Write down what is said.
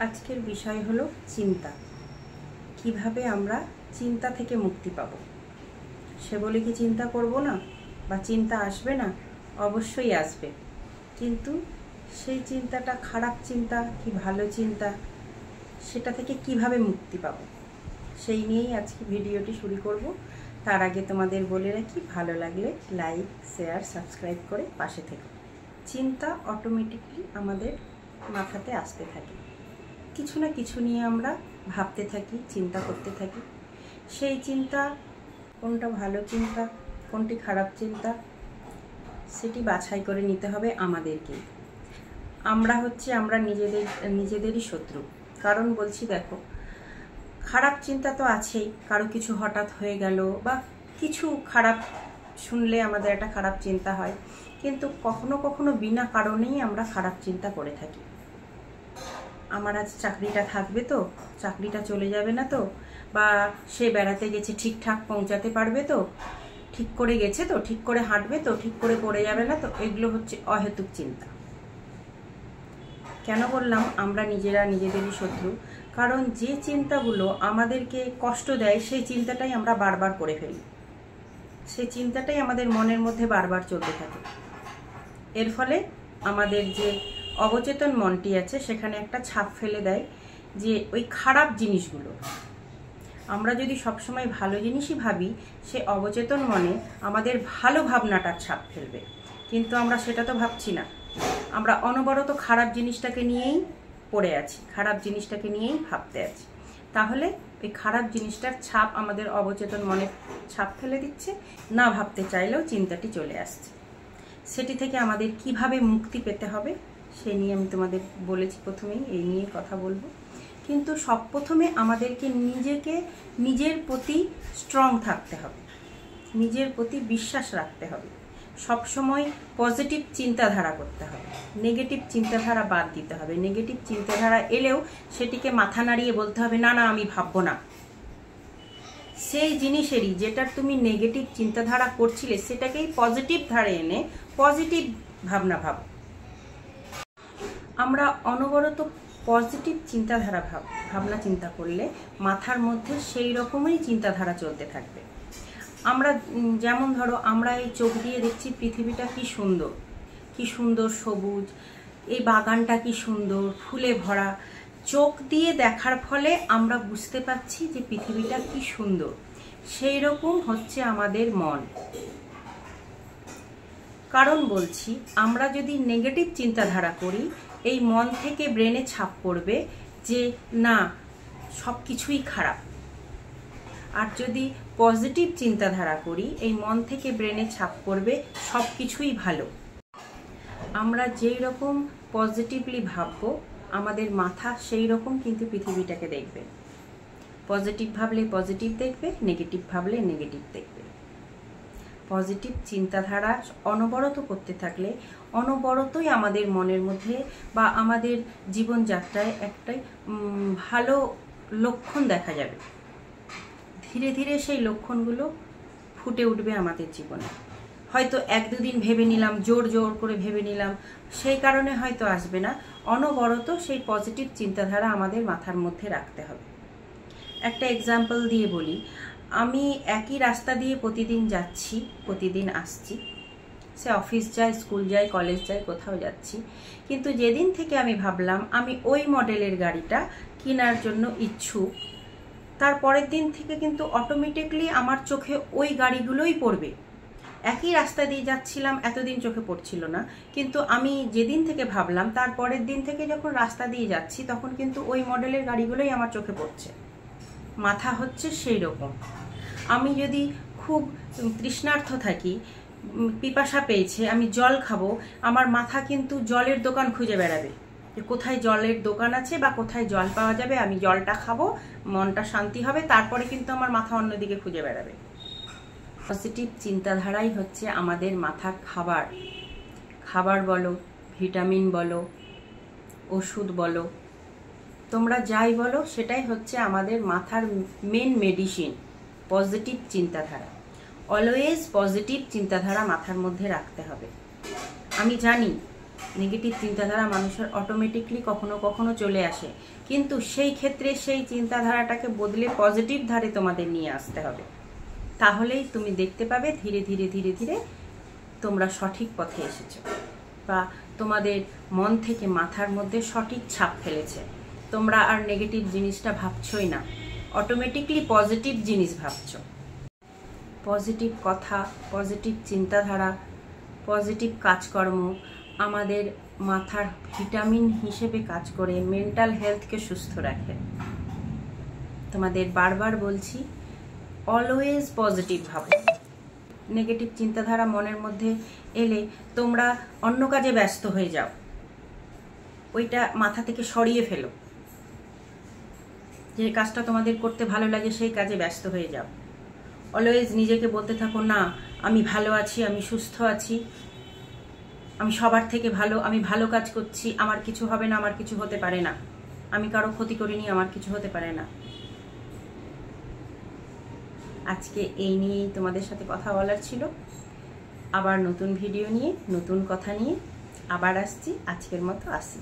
আজকের বিষয় হলো চিন্তা। কিভাবে আমরা চিন্তা থেকে মুক্তি পাব। সে বলে কি চিন্তা করব না বা চিন্তা আসবে না? অবশ্যই আসবে, কিন্তু সেই চিন্তাটা খারাপ চিন্তা কি ভালো চিন্তা, সেটা থেকে কিভাবে মুক্তি পাব সেই নিয়েই আজকে ভিডিওটি শুরু করব। তার আগে তোমাদের বলে রাখি, ভালো লাগলে লাইক, শেয়ার, সাবস্ক্রাইব করে পাশে থেকো। চিন্তা অটোমেটিকলি আমাদের মাথাতে আসতে থাকে, কিছু না কিছু নিয়ে আমরা ভাবতে থাকি, চিন্তা করতে থাকি। সেই চিন্তা কোনটা ভালো চিন্তা, কোনটি খারাপ চিন্তা, সেটি বাছাই করে নিতে হবে আমাদেরকে। আমরা নিজেদেরই শত্রু। কারণ বলছি, দেখো, খারাপ চিন্তা তো আছেই। কারো কিছু হঠাৎ হয়ে গেল বা কিছু খারাপ শুনলে আমাদের একটা খারাপ চিন্তা হয়, কিন্তু কখনো কখনো বিনা কারণেই আমরা খারাপ চিন্তা করে থাকি। আমার আজ চাকরিটা থাকবে তো, চাকরিটা চলে যাবে না তো, বা সে বেড়াতে গেছে ঠিকঠাক পৌঁছাতে পারবে তো, ঠিক করে গেছে তো, ঠিক করে হাঁটবে তো, ঠিক করে পড়ে যাবে না তো। এগুলো হচ্ছে অহেতুক চিন্তা। কেন বললাম আমরা নিজেদেরই শত্রু? কারণ যে চিন্তাগুলো আমাদেরকে কষ্ট দেয় সেই চিন্তাটাই আমরা বারবার করে ফেলি, সেই চিন্তাটাই আমাদের মনের মধ্যে বারবার চলতে থাকে। এর ফলে আমাদের যে অবচেতন মনটি আছে সেখানে একটা ছাপ ফেলে দেয় যে ওই খারাপ জিনিসগুলো। আমরা যদি সবসময় ভালো জিনিসই ভাবি, সে অবচেতন মনে আমাদের ভালো ভাবনাটার ছাপ ফেলবে, কিন্তু আমরা সেটা তো ভাবছি না। আমরা অনবরত খারাপ জিনিসটাকে নিয়েই পড়ে আছি, খারাপ জিনিসটাকে নিয়েই ভাবতে আছি। তাহলে ওই খারাপ জিনিসটার ছাপ আমাদের অবচেতন মনে ছাপ ফেলে দিচ্ছে, না ভাবতে চাইলেও চিন্তাটি চলে আসছে। সেটি থেকে আমাদের কিভাবে মুক্তি পেতে হবে সে নিয়ে আমি তোমাদের বলেছি, প্রথমেই এই নিয়ে কথা বলবো। কিন্তু সব প্রথমে আমাদেরকে নিজের প্রতি স্ট্রং থাকতে হবে, নিজের প্রতি বিশ্বাস রাখতে হবে, সবসময় পজিটিভ চিন্তাধারা করতে হবে, নেগেটিভ চিন্তাধারা বাদ দিতে হবে। নেগেটিভ চিন্তাধারা এলেও সেটিকে মাথা নাড়িয়ে বলতে হবে, না না আমি ভাববো না। সেই জিনিসেরই যেটার তুমি নেগেটিভ চিন্তাধারা করছিলে সেটাকেই পজিটিভ ধারে এনে পজিটিভ ভাবনা ভাবো। আমরা অনবরত পজিটিভ চিন্তাধারা ভাবনা চিন্তা করলে মাথার মধ্যে সেই রকমই চিন্তাধারা চলতে থাকবে। আমরা যেমন ধরো, আমরা এই চোখ দিয়ে দেখছি পৃথিবীটা কি সুন্দর, কি সুন্দর সবুজ, এই বাগানটা কি সুন্দর, ফুলে ভরা। চোখ দিয়ে দেখার ফলে আমরা বুঝতে পারছি যে পৃথিবীটা কি সুন্দর। সেই রকম হচ্ছে আমাদের মন। কারণ বলছি, আমরা যদি নেগেটিভ চিন্তাধারা করি, এই মন থেকে ব্রেনে ছাপ পড়বে যে না, সব কিছুই খারাপ। আর যদি পজিটিভ চিন্তাধারা করি, এই মন থেকে ব্রেনে ছাপ পড়বে সব কিছুই ভালো। আমরা যেই রকম পজিটিভলি ভাববো, আমাদের মাথা সেই রকম কিন্তু পৃথিবীটাকে দেখবে। পজিটিভ ভাবলে পজিটিভ দেখবে, নেগেটিভ ভাবলে নেগেটিভ দেখবে। পজিটিভ চিন্তাধারা অনবরত করতে থাকলে অনবরতই আমাদের মনের মধ্যে বা আমাদের জীবনযাত্রায় একটাই ভালো লক্ষণ দেখা যাবে। ধীরে ধীরে সেই লক্ষণগুলো ফুটে উঠবে আমাদের জীবনে। হয়তো এক দুদিন ভেবে নিলাম, জোর করে ভেবে নিলাম, সেই কারণে হয়তো আসবে না। অনবরত সেই পজিটিভ চিন্তাধারা আমাদের মাথার মধ্যে রাখতে হবে। একটা এক্সাম্পল দিয়ে বলি, আমি একই রাস্তা দিয়ে প্রতিদিন যাচ্ছি, প্রতিদিন আসছি। সে অফিস যায়, স্কুল যায়, কলেজ যায়, কোথাও যাচ্ছি। কিন্তু যেদিন থেকে আমি ভাবলাম আমি ওই মডেলের গাড়িটা কেনার জন্য ইচ্ছুক, তার পরের দিন থেকে কিন্তু অটোমেটিকলি আমার চোখে ওই গাড়িগুলোই পড়বে। একই রাস্তা দিয়ে যাচ্ছিলাম, এতদিন চোখে পড়ছিল না, কিন্তু আমি যেদিন থেকে ভাবলাম তার পরের দিন থেকে যখন রাস্তা দিয়ে যাচ্ছি, তখন কিন্তু ওই মডেলের গাড়িগুলোই আমার চোখে পড়ছে। মাথা হচ্ছে সেই রকম। আমি যদি খুব তৃষ্ণার্ত থাকি, পিপাসা পেয়েছে, আমি জল খাবো, আমার মাথা কিন্তু জলের দোকান খুঁজে বেড়াবে, যে কোথায় জলের দোকান আছে বা কোথায় জল পাওয়া যাবে, আমি জলটা খাবো, মনটা শান্তি হবে, তারপরে কিন্তু আমার মাথা অন্যদিকে খুঁজে বেড়াবে। পজিটিভ চিন্তাধারাই হচ্ছে আমাদের মাথার খাবার। খাবার বলো, ভিটামিন বলো, ওষুধ বলো, তোমরা যাই বলো, সেটাই হচ্ছে আমাদের মাথার মেন মেডিসিন। পজিটিভ চিন্তাধারা, অলওয়েজ পজিটিভ চিন্তাধারা মাথার মধ্যে রাখতে হবে। আমি জানি নেগেটিভ চিন্তাধারা মানুষের অটোমেটিকলি কখনো কখনো চলে আসে, কিন্তু সেই ক্ষেত্রে সেই চিন্তাধারাটাকে বদলে পজিটিভ ধারে তোমাদের নিয়ে আসতে হবে। তাহলেই তুমি দেখতে পাবে ধীরে ধীরে ধীরে ধীরে তোমরা সঠিক পথে এসেছো, বা তোমাদের মন থেকে মাথার মধ্যে সঠিক ছাপ ফেলেছে। তোমরা আর নেগেটিভ জিনিসটা ভাবছই না, অটোমেটিকলি পজিটিভ জিনিস ভাবছো। পজিটিভ কথা, পজিটিভ চিন্তাধারা, পজিটিভ কাজকর্ম আমাদের মাথার ভিটামিন হিসেবে কাজ করে মেন্টাল হেলথকে সুস্থ রাখে। তোমাদের বারবার বলছি, অলওয়েজ পজিটিভ ভাবো। নেগেটিভ চিন্তাধারা মনের মধ্যে এলে তোমরা অন্য কাজে ব্যস্ত হয়ে যাও, ওইটা মাথা থেকে সরিয়ে ফেলো। যে কাজটা তোমাদের করতে ভালো লাগে সেই কাজে ব্যস্ত হয়ে যাও। অলওয়েজ নিজেকে বলতে থাকো, না আমি ভালো আছি, আমি সুস্থ আছি, আমি সবার থেকে ভালো, আমি ভালো কাজ করছি, আমার কিছু হবে না, আমার কিছু হতে পারে না, আমি কারো ক্ষতি করিনি, আমার কিছু হতে পারে না। আজকে এই নিয়েই তোমাদের সাথে কথা বলার ছিল। আবার নতুন ভিডিও নিয়ে, নতুন কথা নিয়ে আবার আসছি। আজকের মতো আসি।